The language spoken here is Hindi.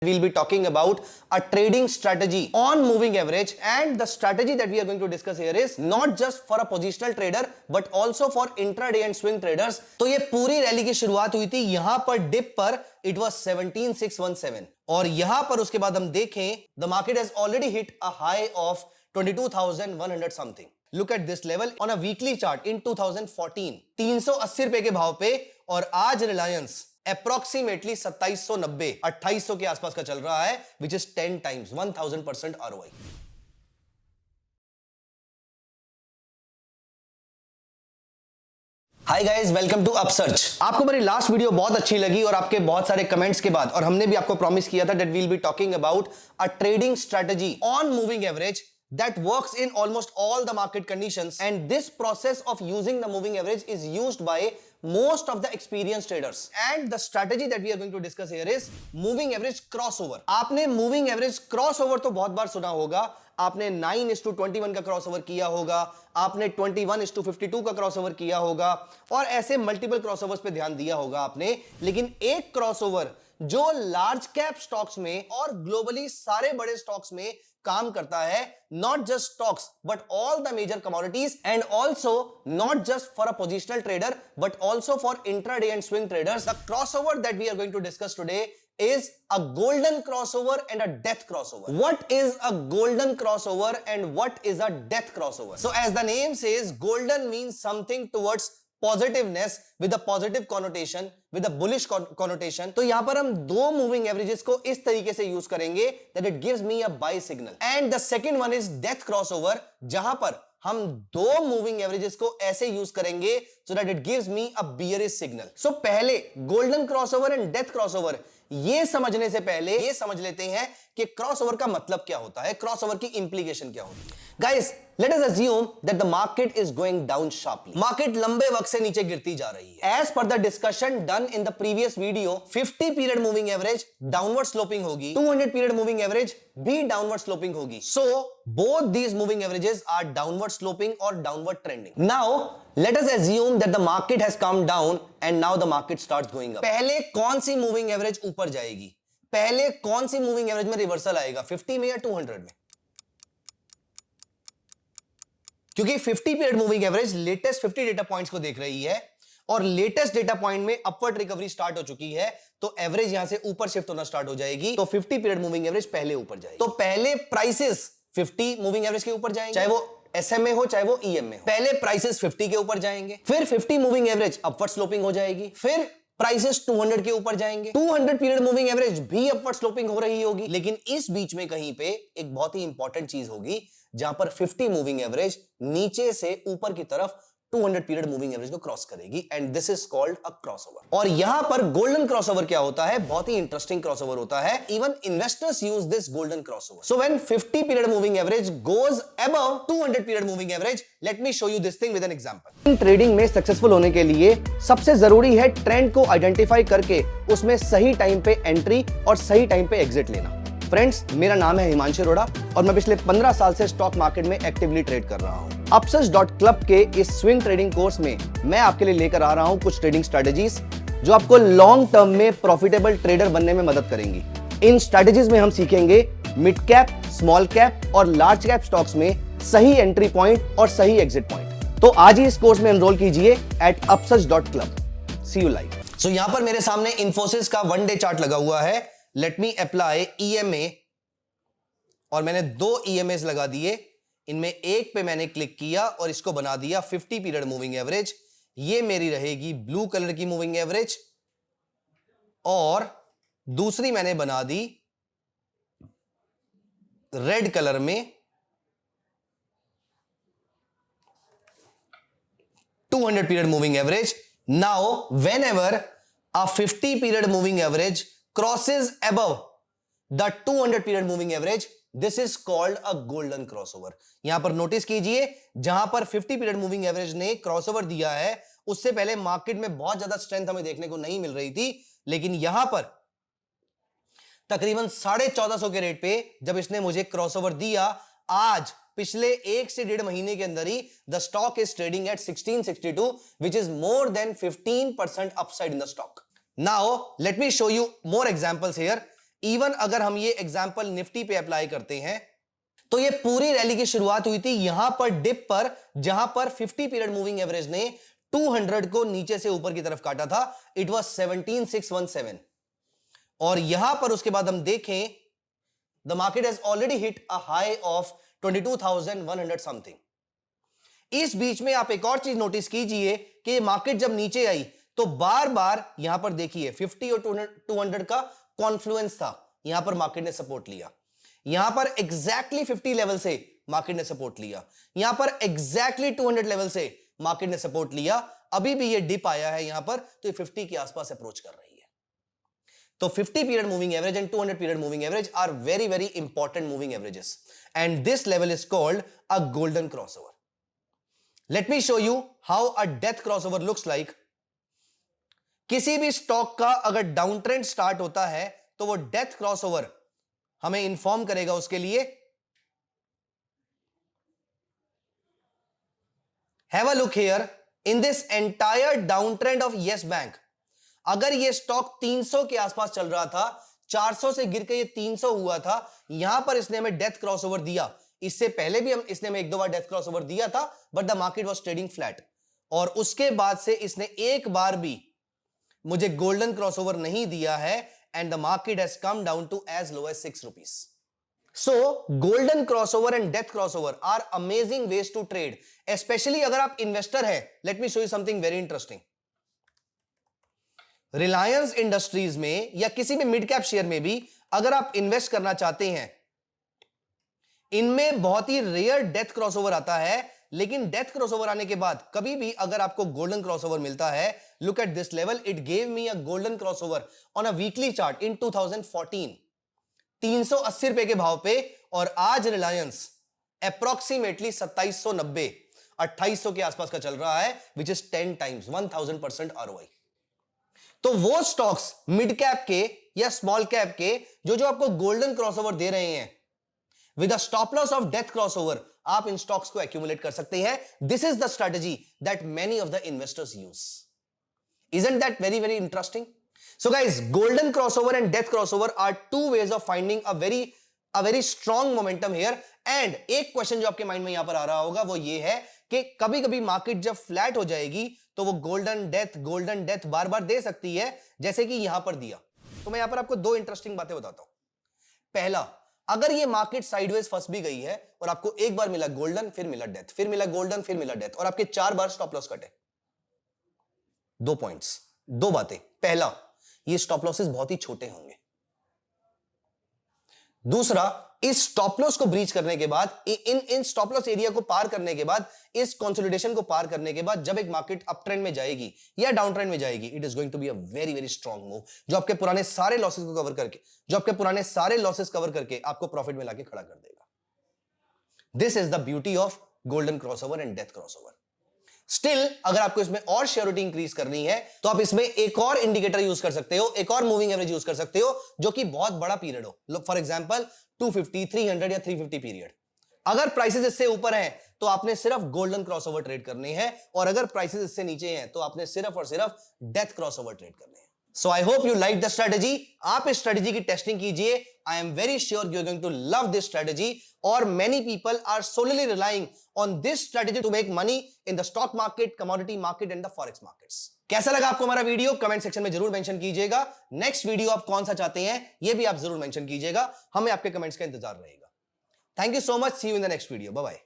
We'll be talking about a trading strategy on moving average, and the strategy that we are going to discuss here is not just for a positional trader but also for intraday and swing traders. तो ये पूरी रैली की शुरुआत हुई थी यहां पर डिप पर, इट वाज 17617, और यहां पर उसके बाद हम देखें the market has already hit a high of 22,100 something. Look at this level on a weekly chart in 2014, 380 रुपए के भाव पे, और आज रिलायंस अप्रोक्सीमेटली 2790 2800 के आसपास का चल रहा है, which is 10 times 1000% ROI. Hi guys, welcome to Upsurge. आपको मेरी लास्ट वीडियो बहुत अच्छी लगी और आपके बहुत सारे कमेंट्स के बाद, और हमने भी आपको प्रॉमिस किया था that we will be talking about a trading strategy on moving average that works in almost all the market conditions, and this process of using the moving average is used by most of the experienced traders. And the strategy that we are going to discuss here is moving average crossover. आपने moving average crossover तो बहुत बार सुना होगा. आपने 9:21 का क्रॉसओवर किया होगा, आपने 21:52 का क्रॉसओवर किया होगा, और ऐसे मल्टीपल क्रॉसओवर्स पे ध्यान दिया होगा आपने. लेकिन एक क्रॉसओवर जो लार्ज कैप स्टॉक्स में और ग्लोबली सारे बड़े स्टॉक्स में काम करता है, not just stocks but all the major commodities, and also not just for a positional trader but also for intraday and swing traders. The crossover that we are going to discuss today is a golden crossover and a death crossover. What is a golden crossover and what is a death crossover? So as the name says, golden means something towards positiveness with a positive connotation, with a bullish connotation. तो यहां पर हम दो मूविंग एवरेजेस को इस तरीके से यूज करेंगे that it gives me a buy signal. And the second one is death crossover, जहां पर हम दो मूविंग एवरेजेस को ऐसे यूज करेंगे so that it gives me a bearish signal. So पहले golden crossover and death crossover ये समझने से पहले ये समझ लेते हैं कि क्रॉसओवर का मतलब क्या होता है, क्रॉसओवर की इंप्लीकेशन क्या होती है. Guys, let us assume that the market is going down sharply. Market लंबे वक्त से नीचे गिरती जा रही है. As per the discussion done in the previous video, 50 period moving average downward sloping होगी, 200 period moving average भी downward sloping होगी. So both these moving averages are downward sloping or downward trending. Now let us assume that the market has come down and now the market starts going up. पहले कौन सी मूविंग एवरेज ऊपर जाएगी, पहले कौन सी मूविंग एवरेज में रिवर्सल आएगा, 50 में या 200 में? क्योंकि 50 period moving average latest 50 data points को देख रही है, और लेटेस्ट डेटा पॉइंट में अपवर्ड रिकवरी स्टार्ट हो चुकी है, तो एवरेज यहां से ऊपर शिफ्ट होना स्टार्ट हो जाएगी. तो 50 पीरियड मूविंग एवरेज पहले ऊपर जाएगी. तो पहले प्राइसेस 50 मूविंग एवरेज के ऊपर जाएंगे, चाहे वो SMA हो चाहे वो EMA हो. पहले प्राइसेस 50 के ऊपर जाएंगे, फिर 50 मूविंग एवरेज अपवर्ड स्लोपिंग हो जाएगी, फिर प्राइसेस 200 के ऊपर जाएंगे, 200 पीरियड मूविंग एवरेज भी अपवर्ड स्लोपिंग हो रही होगी. लेकिन इस बीच में कहीं पे एक बहुत ही इंपॉर्टेंट चीज होगी जहां पर 50 मूविंग एवरेज नीचे से ऊपर की तरफ 200 पीरियड मूविंग एवरेज को क्रॉस करेगी, and this is called a crossover. और यहां पर गोल्डन क्रॉसओवर क्या होता है, बहुत ही इंटरेस्टिंग क्रॉसओवर होता है. Even investors use this golden crossover. So when 50 period moving average goes above 200 period moving average, late me show you this thing with an example. Trading में सक्सेसफुल होने के लिए सबसे जरूरी है ट्रेंड को आइडेंटिफाई करके उसमें सही टाइम पे एंट्री और सही टाइम पे एग्जिट लेना. फ्रेंड्स, मेरा नाम है हिमांशु अरोड़ा और मैं पिछले 15 साल से स्टॉक मार्केट में एक्टिवली ट्रेड कर रहा हूं. upsurge.club के इस स्विंग ट्रेडिंग कोर्स में मैं आपके लिए लेकर आ रहा हूं कुछ ट्रेडिंग स्ट्रेटजीज जो आपको लॉन्ग टर्म में प्रॉफिटेबल ट्रेडर बनने में मदद करेंगी. इन स्ट्रेटजीज में हम सीखेंगे मिड कैप, स्मॉल कैप और लार्ज कैप स्टॉक्स में सही एंट्री पॉइंट और सही एग्जिट पॉइंट. तो आज ही इस कोर्स में एनरोल कीजिए at upsurge.club. See you live. So यहां पर मेरे सामने इन्फोसिस का 1 डे चार्ट लगा हुआ है. लेट मी अप्लाई EMA, और मैंने दो EMAs लगा दिए. इनमें एक पे मैंने क्लिक किया और इसको बना दिया 50 पीरियड मूविंग एवरेज. ये मेरी रहेगी ब्लू कलर की मूविंग एवरेज, और दूसरी मैंने बना दी रेड कलर में 200 period moving average. Now whenever a 50 period moving average crosses above the 200 period moving average, this is called a golden crossover. यहां पर नोटिस कीजिए, जहां पर 50 पीरियड मूविंग एवरेज ने क्रॉसओवर दिया है, उससे पहले मार्केट में बहुत ज्यादा स्ट्रेंथ हमें देखने को नहीं मिल रही थी. लेकिन यहां पर तकरीबन 1450 के रेट पे जब इसने मुझे क्रॉसओवर दिया, आज पिछले 1 से 1.5 महीने के अंदर ही the stock is trading at 1662, which is more than 15% upside in the stock. Now let me show you more examples here. Even अगर हम ये एग्जांपल निफ्टी पे अप्लाई करते हैं तो ये पूरी रैली की शुरुआत हुई थी यहां पर डिप पर, जहां पर 50 पीरियड मूविंग एवरेज ने 200 को नीचे से ऊपर की तरफ काटा था. It was 17617. और यहां पर उसके बाद हम देखें the market has already hit a high of 22,100 something. इस बीच में आप एक और चीज नोटिस कीजिए कि मार्केट जब नीचे आई तो बार बार यहां पर देखिए 50 और 200 का कॉन्फ्लुएंस था. यहां पर मार्केट ने सपोर्ट लिया, यहां पर एग्जैक्टली 50 लेवल से मार्केट ने सपोर्ट लिया, यहां पर एग्जैक्टली 200 लेवल से मार्केट ने सपोर्ट लिया. अभी भी ये डिप आया है यहां पर, तो ये 50 के आसपास अप्रोच कर रही है. तो 50 period moving average and 200 period moving average are very very important moving averages and this level is called a golden crossover. Let me show you how a death crossover looks like. किसी भी स्टॉक का अगर डाउन ट्रेंड स्टार्ट होता है तो वो डेथ क्रॉसओवर हमें इंफॉर्म करेगा उसके लिए. Have a look here in this entire down trend of yes bank. अगर ये स्टॉक 300 के आसपास चल रहा था, 400 से गिर के ये 300 हुआ था, यहां पर इसने हमें डेथ क्रॉसओवर दिया. इससे पहले भी इसने हमें एक दो बार डेथ क्रॉसओवर दिया था, but the market was trading flat. और उसके बाद से इसने एक बार भी मुझे गोल्डन क्रॉसओवर नहीं दिया है and the market has come down to as low as 6 rupees. So golden crossover and death crossover are amazing ways to trade, especially अगर आप इन्वेस्टर हैं. Let me show you something very interesting. Reliance Industries में या किसी भी मिड कैप शेयर में भी अगर आप इन्वेस्ट करना चाहते हैं, इनमें बहुत ही रेयर डेथ क्रॉसओवर आता है. लेकिन डेथ क्रॉसओवर आने के बाद कभी भी अगर आपको गोल्डन क्रॉसओवर मिलता है, look at this level, it gave me a golden crossover on a weekly chart इन 2014 380 रुपए के भाव पे. और आज रिलायंस अप्रोक्सीमेटली 2790 2800 के आसपास का चल रहा है, विच इज 10 टाइम्स 1000% ROI. तो वो स्टॉक्स मिड कैप के या स्मॉल कैप के जो आपको गोल्डन क्रॉसओवर दे रहे हैं with a stop loss of death crossover, आप इन स्टॉक्स को एक्यूमुलेट कर सकते हैं. This is the strategy that many of the investors use. Isn't that very very interesting? So guys, golden crossover and death crossover are two ways of finding a very strong momentum here. And एक क्वेश्चन जो आपके माइंड में यहां पर आ रहा होगा वो ये है कि कभी कभी मार्केट जब फ्लैट हो जाएगी तो वो गोल्डन डेथ बार बार दे सकती है, जैसे कि यहां पर दिया. तो मैं यहां पर आपको दो इंटरेस्टिंग बातें बताता हूं. पहला, अगर ये मार्केट साइडवेज फंस भी गई है और आपको एक बार मिला गोल्डन, फिर मिला डेथ, फिर मिला गोल्डन, फिर मिला डेथ, और आपके 4 बार स्टॉप लॉस कटे. 2 पॉइंट्स, 2 बातें. पहला, ये स्टॉप लॉसेस बहुत ही छोटे होंगे. दूसरा, इस स्टॉप लॉस को ब्रीच करने के बाद, इन स्टॉप लॉस एरिया को पार करने के बाद, इस कंसोलिडेशन को पार करने के बाद जब एक मार्केट अप ट्रेंड में जाएगी या डाउन ट्रेंड में जाएगी, it is going to be a very very strong move, जो आपके पुराने सारे लॉसेस को कवर करके आपको प्रॉफिट में लाके खड़ा कर देगा. This is the beauty of golden crossover and death crossover. Still अगर आपको इसमें और श्योरिटी इंक्रीज करनी है तो आप इसमें एक और इंडिकेटर यूज कर सकते हो, एक और मूविंग एवरेज यूज कर सकते हो जो कि बहुत बड़ा पीरियड हो. फॉर एग्जांपल 250, 300 या 350 पीरियड. अगर प्राइसेस इससे ऊपर हैं तो आपने सिर्फ गोल्डन क्रॉसओवर ट्रेड करने हैं, और अगर प्राइसेस इससे नीचे हैं तो आपने सिर्फ और सिर्फ डेथ क्रॉसओवर ट्रेड करने हैं. So I hope you like the strategy. आप इस स्ट्रेटजी की टेस्टिंग कीजिए. I am very sure you are going to love this strategy. और many people are solely relying on this strategy to make money in the stock market, commodity market and the forex markets. कैसा लगा आपको हमारा वीडियो? कमेंट सेक्शन में जरूर मेंशन कीजिएगा. नेक्स्ट वीडियो आप कौन सा चाहते हैं ये भी आप जरूर मेंशन कीजिएगा. हमें आपके कमेंट्स का इंतजार रहेगा. Thank you so much. See you in the next video. Bye bye.